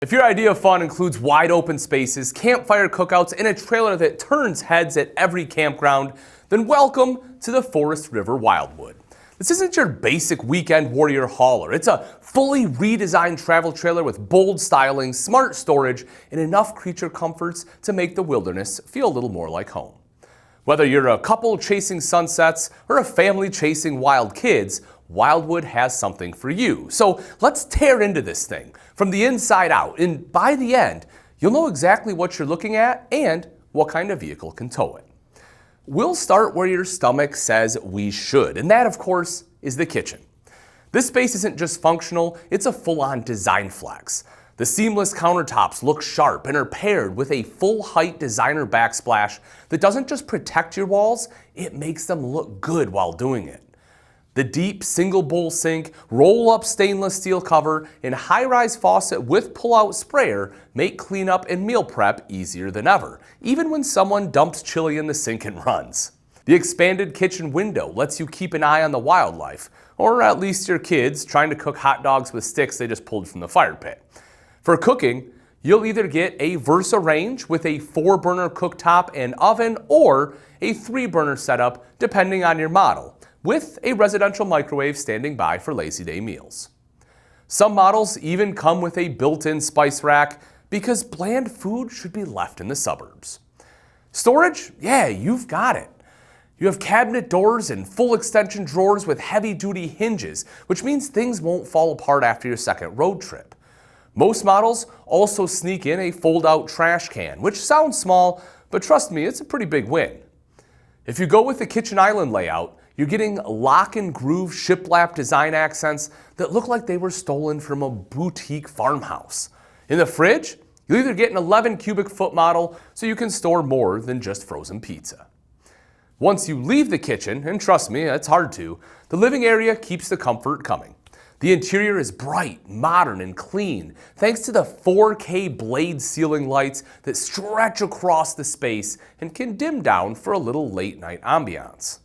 If your idea of fun includes wide open spaces, campfire cookouts, and a trailer that turns heads at every campground, then welcome to the Forest River Wildwood. This isn't your basic weekend warrior hauler. It's a fully redesigned travel trailer with bold styling, smart storage, and enough creature comforts to make the wilderness feel a little more like home. Whether you're a couple chasing sunsets or a family chasing wild kids, Wildwood has something for you. So let's tear into this thing from the inside out, and by the end, you'll know exactly what you're looking at and what kind of vehicle can tow it. We'll start where your stomach says we should, and that, of course, is the kitchen. This space isn't just functional, it's a full-on design flex. The seamless countertops look sharp and are paired with a full-height designer backsplash that doesn't just protect your walls, it makes them look good while doing it. The deep single bowl sink, roll-up stainless steel cover, and high-rise faucet with pull-out sprayer make cleanup and meal prep easier than ever, even when someone dumps chili in the sink and runs. The expanded kitchen window lets you keep an eye on the wildlife, or at least your kids trying to cook hot dogs with sticks they just pulled from the fire pit. For cooking, you'll either get a Versa range with a 4-burner cooktop and oven, or a 3-burner setup depending on your model, with a residential microwave standing by for lazy day meals. Some models even come with a built-in spice rack because bland food should be left in the suburbs. Storage? Yeah, you've got it. You have cabinet doors and full extension drawers with heavy-duty hinges, which means things won't fall apart after your second road trip. Most models also sneak in a fold-out trash can, which sounds small, but trust me, it's a pretty big win. If you go with the kitchen island layout, you're getting lock and groove shiplap design accents that look like they were stolen from a boutique farmhouse. In the fridge, you'll either get an 11 cubic foot model so you can store more than just frozen pizza. Once you leave the kitchen, and trust me, it's hard to, the living area keeps the comfort coming. The interior is bright, modern, and clean, thanks to the 4K blade ceiling lights that stretch across the space and can dim down for a little late night ambiance.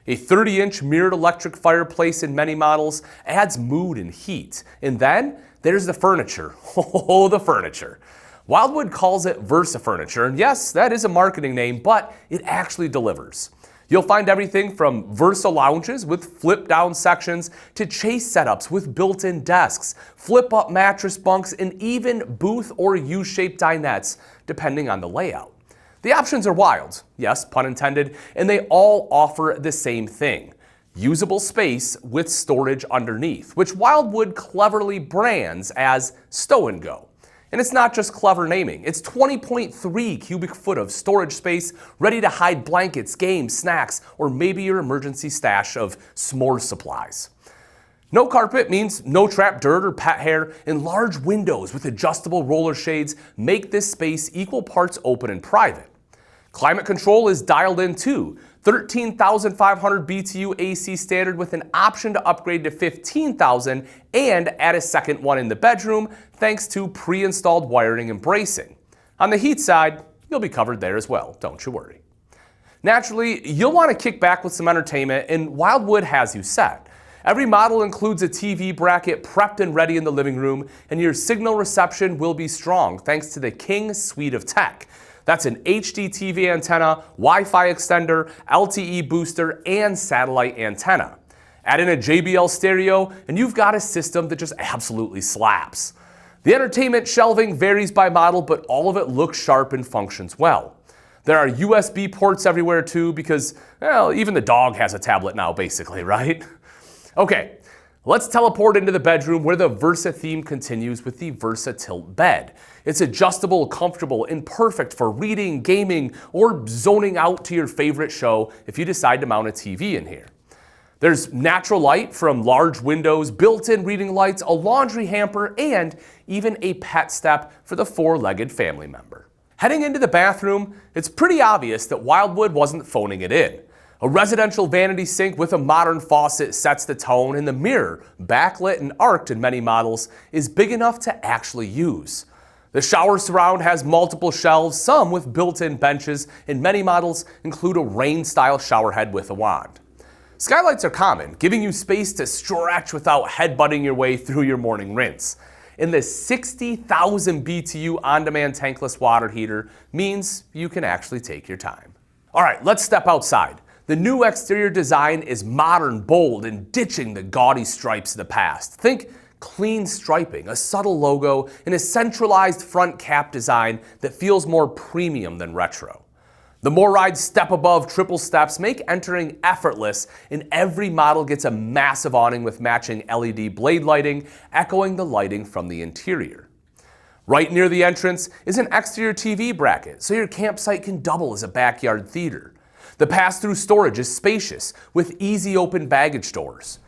A 30-inch mirrored electric fireplace in many models adds mood and heat. And then there's the furniture. Oh, the furniture. Wildwood calls it Versa furniture, and yes, that is a marketing name, but it actually delivers. You'll find everything from Versa lounges with flip-down sections to chase setups with built-in desks, flip-up mattress bunks, and even booth or U-shaped dinettes, depending on the layout. The options are wild, yes, pun intended, and they all offer the same thing: usable space with storage underneath, which Wildwood cleverly brands as Stow and Go. And it's not just clever naming, it's 20.3 cubic foot of storage space ready to hide blankets, games, snacks, or maybe your emergency stash of s'more supplies. No carpet means no trapped dirt or pet hair, and large windows with adjustable roller shades make this space equal parts open and private. Climate control is dialed in too. 13,500 BTU AC standard with an option to upgrade to 15,000 and add a second one in the bedroom thanks to pre-installed wiring and bracing. On the heat side, you'll be covered there as well, don't you worry. Naturally, you'll want to kick back with some entertainment, and Wildwood has you set. Every model includes a TV bracket prepped and ready in the living room, and your signal reception will be strong thanks to the King suite of tech. That's an HD TV antenna, Wi-Fi extender, LTE booster, and satellite antenna. Add in a JBL stereo, and you've got a system that just absolutely slaps. The entertainment shelving varies by model, but all of it looks sharp and functions well. There are USB ports everywhere too, because, well, even the dog has a tablet now, basically, right? Okay, let's teleport into the bedroom where the Versa theme continues with the Versa Tilt bed. It's adjustable, comfortable, and perfect for reading, gaming, or zoning out to your favorite show if you decide to mount a TV in here. There's natural light from large windows, built-in reading lights, a laundry hamper, and even a pet step for the 4-legged family member. Heading into the bathroom, it's pretty obvious that Wildwood wasn't phoning it in. A residential vanity sink with a modern faucet sets the tone, and the mirror, backlit and arced in many models, is big enough to actually use. The shower surround has multiple shelves, some with built-in benches, and many models include a rain-style shower head with a wand. Skylights are common, giving you space to stretch without headbutting your way through your morning rinse. And the 60,000 BTU on-demand tankless water heater means you can actually take your time. All right, let's step outside. The new exterior design is modern, bold, and ditching the gaudy stripes of the past. Think clean striping, a subtle logo, and a centralized front cap design that feels more premium than retro. The More Ride Step Above triple steps make entering effortless, and every model gets a massive awning with matching LED blade lighting, echoing the lighting from the interior. Right near the entrance is an exterior TV bracket, so your campsite can double as a backyard theater. The pass-through storage is spacious, with easy open baggage doors.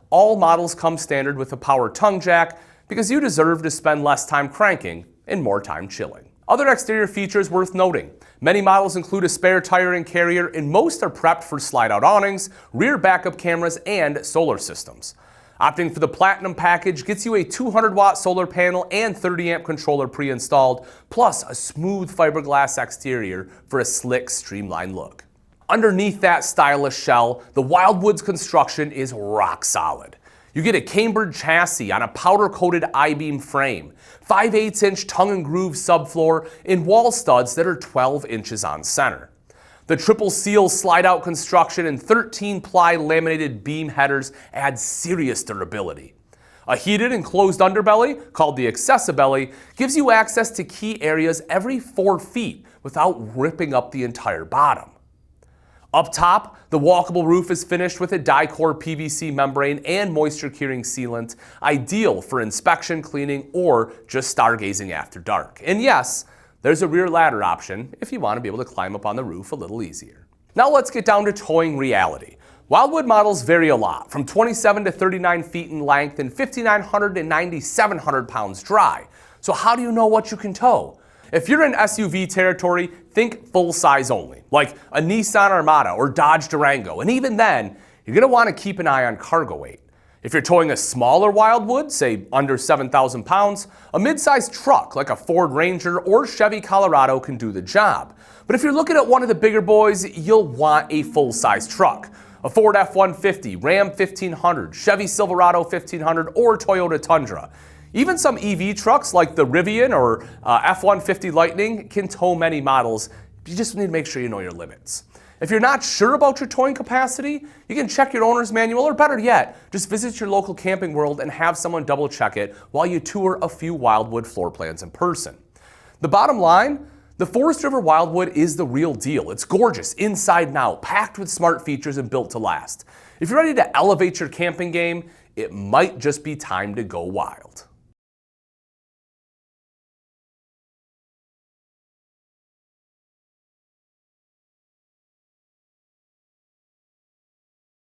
All models come standard with a power tongue jack, because you deserve to spend less time cranking and more time chilling. Other exterior features worth noting. Many models include a spare tire and carrier, and most are prepped for slide-out awnings, rear backup cameras, and solar systems. Opting for the Platinum package gets you a 200-watt solar panel and 30-amp controller pre-installed, plus a smooth fiberglass exterior for a slick, streamlined look. Underneath that stylish shell, the Wildwood's construction is rock solid. You get a cambered chassis on a powder-coated I-beam frame, 5/8-inch tongue and groove subfloor, and wall studs that are 12 inches on center. The triple seal slide-out construction and 13-ply laminated beam headers add serious durability. A heated and closed underbelly, called the accessibelly, gives you access to key areas every 4 feet without ripping up the entire bottom. Up top, the walkable roof is finished with a die-core PVC membrane and moisture-curing sealant, ideal for inspection, cleaning, or just stargazing after dark. And yes, there's a rear ladder option if you want to be able to climb up on the roof a little easier. Now let's get down to towing reality. Wildwood models vary a lot, from 27 to 39 feet in length and 5,900 to 9,700 pounds dry. So how do you know what you can tow? If you're in SUV territory, think full size only, like a Nissan Armada or Dodge Durango, and even then, you're going to want to keep an eye on cargo weight. If you're towing a smaller Wildwood, say under 7,000 pounds, a mid-sized truck like a Ford Ranger or Chevy Colorado can do the job. But if you're looking at one of the bigger boys, you'll want a full-size truck. A Ford F-150, Ram 1500, Chevy Silverado 1500, or Toyota Tundra. Even some EV trucks like the Rivian or F-150 Lightning can tow many models. You just need to make sure you know your limits. If you're not sure about your towing capacity, you can check your owner's manual, or better yet, just visit your local Camping World and have someone double check it while you tour a few Wildwood floor plans in person. The bottom line, the Forest River Wildwood is the real deal. It's gorgeous inside and out, packed with smart features and built to last. If you're ready to elevate your camping game, it might just be time to go wild.